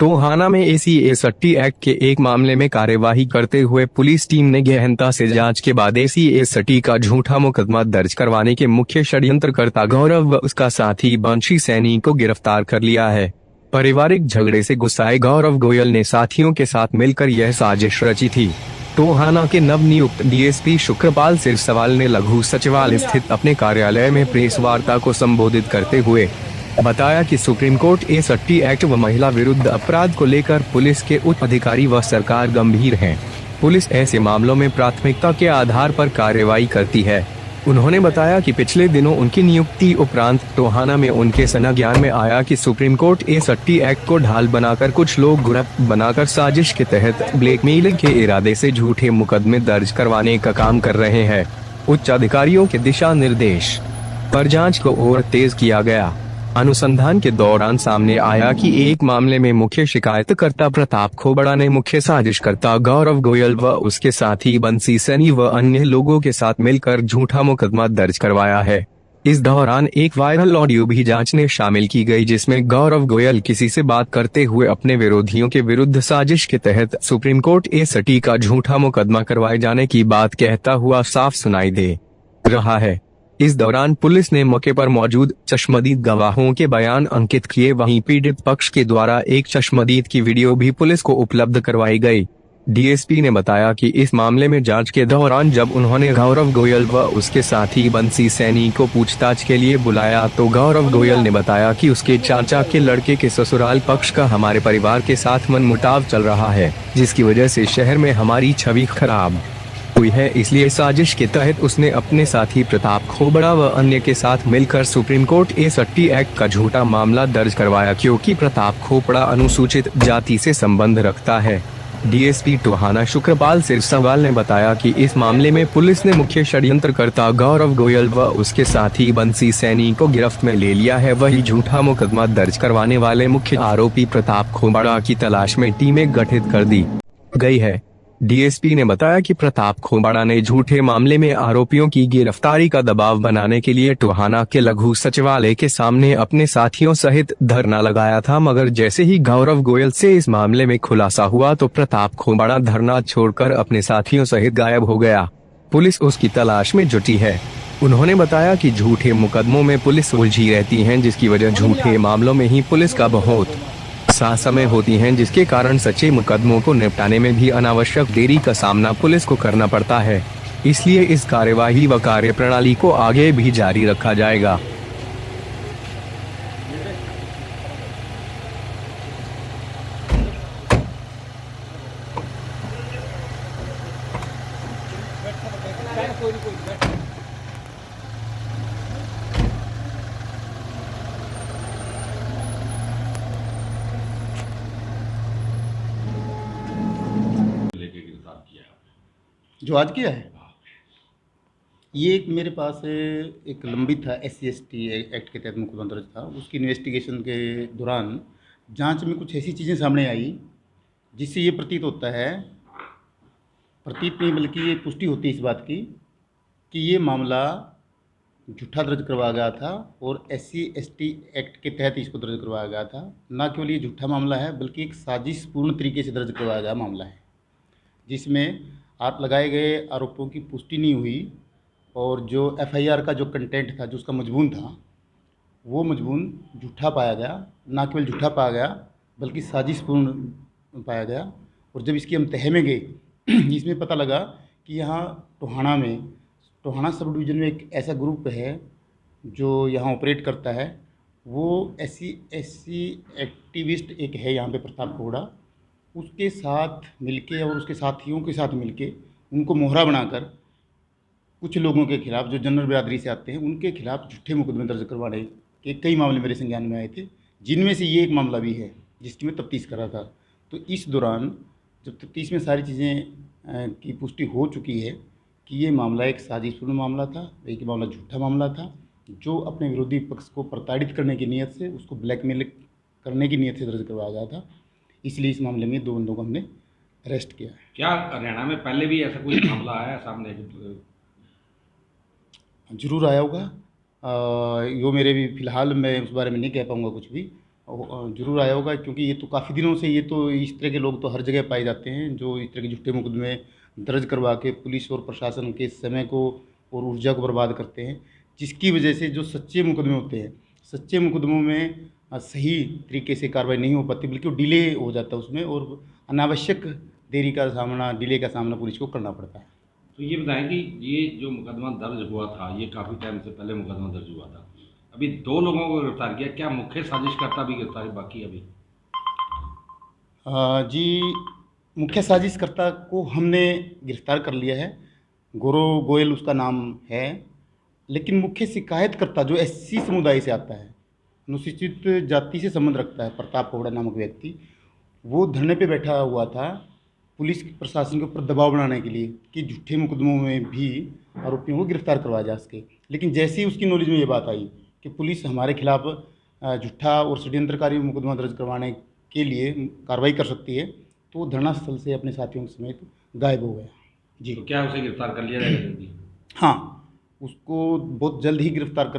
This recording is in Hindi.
टोहाना में ACA-60 एक्ट के एक मामले में कार्यवाही करते हुए पुलिस टीम ने गहनता से जांच के बाद ACA-60 का झूठा मुकदमा दर्ज करवाने के मुख्य षड्यंत्रकर्ता गौरव व उसका साथी बंशी सैनी को गिरफ्तार कर लिया है। पारिवारिक झगड़े से गुस्साए गौरव गोयल ने साथियों के साथ मिलकर यह साजिश रची थी। टोहाना के नवनियुक्त DSP शुक्रपाल सिरसवाल ने लघु सचिवालय स्थित अपने कार्यालय में प्रेस वार्ता को संबोधित करते हुए बताया कि सुप्रीम कोर्ट A60 एक्ट व महिला विरुद्ध अपराध को लेकर पुलिस के उच्च अधिकारी व सरकार गंभीर हैं। पुलिस ऐसे मामलों में प्राथमिकता के आधार पर कार्रवाई करती है। उन्होंने बताया कि पिछले दिनों उनकी नियुक्ति उपरांत टोहाना में उनके संज्ञान में आया कि सुप्रीम कोर्ट A60 एक्ट को ढाल बनाकर कुछ लोग ग्रुप बनाकर साजिश के तहत ब्लैकमेलिंग के इरादे से झूठे मुकदमे दर्ज करवाने का काम कर रहे हैं। उच्च अधिकारियों के दिशा निर्देश पर जांच को और तेज किया गया। अनुसंधान के दौरान सामने आया कि एक मामले में मुख्य शिकायतकर्ता प्रताप खोबड़ा ने मुख्य साजिशकर्ता गौरव गोयल व उसके साथी बंसी सैनी व अन्य लोगों के साथ मिलकर झूठा मुकदमा दर्ज करवाया है। इस दौरान एक वायरल ऑडियो भी जांच में शामिल की गई, जिसमें गौरव गोयल किसी से बात करते हुए अपने विरोधियों के विरुद्ध साजिश के तहत सुप्रीम कोर्ट A60 का झूठा मुकदमा करवाए जाने की बात कहता हुआ साफ सुनाई दे रहा है। इस दौरान पुलिस ने मौके पर मौजूद चश्मदीद गवाहों के बयान अंकित किए। वहीं पीड़ित पक्ष के द्वारा एक चश्मदीद की वीडियो भी पुलिस को उपलब्ध करवाई गई। DSP ने बताया कि इस मामले में जांच के दौरान जब उन्होंने गौरव गोयल व उसके साथी बंसी सैनी को पूछताछ के लिए बुलाया तो गौरव गोयल ने बताया कि उसके चाचा के लड़के के ससुराल पक्ष का हमारे परिवार के साथ मनमुटाव चल रहा है, जिसकी वजह से शहर में हमारी छवि खराब हुई है। इसलिए साजिश के तहत उसने अपने साथी प्रताप खोबड़ा व अन्य के साथ मिलकर सुप्रीम कोर्ट A60 एक्ट का झूठा मामला दर्ज करवाया, क्योंकि प्रताप खोबड़ा अनुसूचित जाति से संबंध रखता है। DSP टोहाना शुक्रपाल सिरसवाल ने बताया कि इस मामले में पुलिस ने मुख्य षड्यंत्रकर्ता गौरव गोयल व उसके साथी बंसी सैनी को गिरफ्त में ले लिया है। वही झूठा मुकदमा दर्ज करवाने वाले मुख्य आरोपी प्रताप खोबड़ा की तलाश में टीमें गठित कर दी गई है। DSP ने बताया कि प्रताप खोबड़ा ने झूठे मामले में आरोपियों की गिरफ्तारी का दबाव बनाने के लिए टोहाना के लघु सचिवालय के सामने अपने साथियों सहित धरना लगाया था, मगर जैसे ही गौरव गोयल से इस मामले में खुलासा हुआ तो प्रताप खोबड़ा धरना छोड़कर अपने साथियों सहित गायब हो गया। पुलिस उसकी तलाश में जुटी है। उन्होंने बताया कि झूठे मुकदमों में पुलिस उलझी रहती है, जिसकी वजह झूठे मामलों में ही पुलिस का बहुत सा समय होती हैं, जिसके कारण सच्चे मुकदमों को निपटाने में भी अनावश्यक देरी का सामना पुलिस को करना पड़ता है। इसलिए इस कार्यवाही व कार्यप्रणाली को आगे भी जारी रखा जाएगा। जो आज किया है ये एक मेरे पास एक लंबित था SC/ST एक्ट के तहत मुकदमा दर्ज था। उसकी इन्वेस्टिगेशन के दौरान जांच में कुछ ऐसी चीज़ें सामने आई जिससे ये प्रतीत होता है, प्रतीत नहीं बल्कि ये पुष्टि होती है इस बात की कि ये मामला झूठा दर्ज करवाया गया था और SC/ST एक्ट के तहत इसको दर्ज करवाया गया था। न केवल ये झूठा मामला है बल्कि एक साजिशपूर्ण तरीके से दर्ज करवाया गया मामला है, जिसमें आप लगाए गए आरोपों की पुष्टि नहीं हुई और जो FIR का जो कंटेंट था, जो उसका मजमून था, वो मजमून झूठा पाया गया। ना केवल झूठा पाया गया बल्कि साजिशपूर्ण पाया गया। और जब इसकी हम तह में गए इसमें पता लगा कि यहाँ टोहाना सब डिवीज़न में एक ऐसा ग्रुप है जो यहाँ ऑपरेट करता है। वो SC/SC एक्टिविस्ट एक है यहाँ पे प्रताप खोबड़ा, उसके साथ मिलके और उसके साथियों के साथ मिलके उनको मोहरा बनाकर कुछ लोगों के खिलाफ जो जनरल बिरादरी से आते हैं उनके खिलाफ झूठे मुकदमे दर्ज करवाने के कई मामले मेरे संज्ञान में आए थे, जिनमें से ये एक मामला भी है जिसकी मैं तफ्तीश कर रहा था। तो इस दौरान जब तफ्तीश में सारी चीज़ें की पुष्टि हो चुकी है कि ये मामला एक साजिशपूर्ण मामला था, एक मामला झूठा मामला था जो अपने विरोधी पक्ष को प्रताड़ित करने की नीयत से, उसको ब्लैकमेल करने की नीयत से दर्ज करवाया गया था। इसलिए इस मामले में 2 बंदों को हमने अरेस्ट किया है। क्या हरियाणा में पहले भी ऐसा कोई मामला आया सामने? जरूर आया होगा। यो मेरे भी फ़िलहाल मैं उस बारे में नहीं कह पाऊँगा कुछ भी, जरूर आया होगा, क्योंकि ये तो काफ़ी दिनों से, ये तो इस तरह के लोग तो हर जगह पाए जाते हैं जो इस तरह के झूठे मुकदमे दर्ज करवा के पुलिस और प्रशासन के समय को और ऊर्जा को बर्बाद करते हैं, जिसकी वजह से जो सच्चे मुकदमे होते हैं, सच्चे मुकदमों में सही तरीके से कार्रवाई नहीं हो पाती, बल्कि वो डिले हो जाता है उसमें, और अनावश्यक देरी का सामना, डिले का सामना पुलिस को करना पड़ता है। तो ये बताएं कि ये जो मुकदमा दर्ज हुआ था, ये काफ़ी टाइम से पहले मुकदमा दर्ज हुआ था, अभी 2 लोगों को गिरफ्तार किया, क्या मुख्य साजिशकर्ता भी गिरफ्तार बाकी अभी? जी, मुख्य साजिशकर्ता को हमने गिरफ्तार कर लिया है, गौरव गोयल उसका नाम है। लेकिन मुख्य शिकायतकर्ता जो एससी समुदाय से आता है, अनुसूचित जाति से संबंध रखता है, प्रताप कोहड़ा नामक व्यक्ति, वो धरने पे बैठा हुआ था पुलिस प्रशासन के ऊपर दबाव बनाने के लिए कि झूठे मुकदमों में भी आरोपियों को गिरफ्तार करवाया जा सके। लेकिन जैसे ही उसकी नॉलेज में ये बात आई कि पुलिस हमारे खिलाफ झूठा और षड्यंत्रकारी मुकदमा दर्ज करवाने के लिए कार्रवाई कर सकती है, तो वो धरना स्थल से अपने साथियों समेत गायब हो गया। जी तो क्या उसे गिरफ्तार कर लिया जाएगा जल्दी? हाँ, उसको बहुत जल्द ही गिरफ्तार कर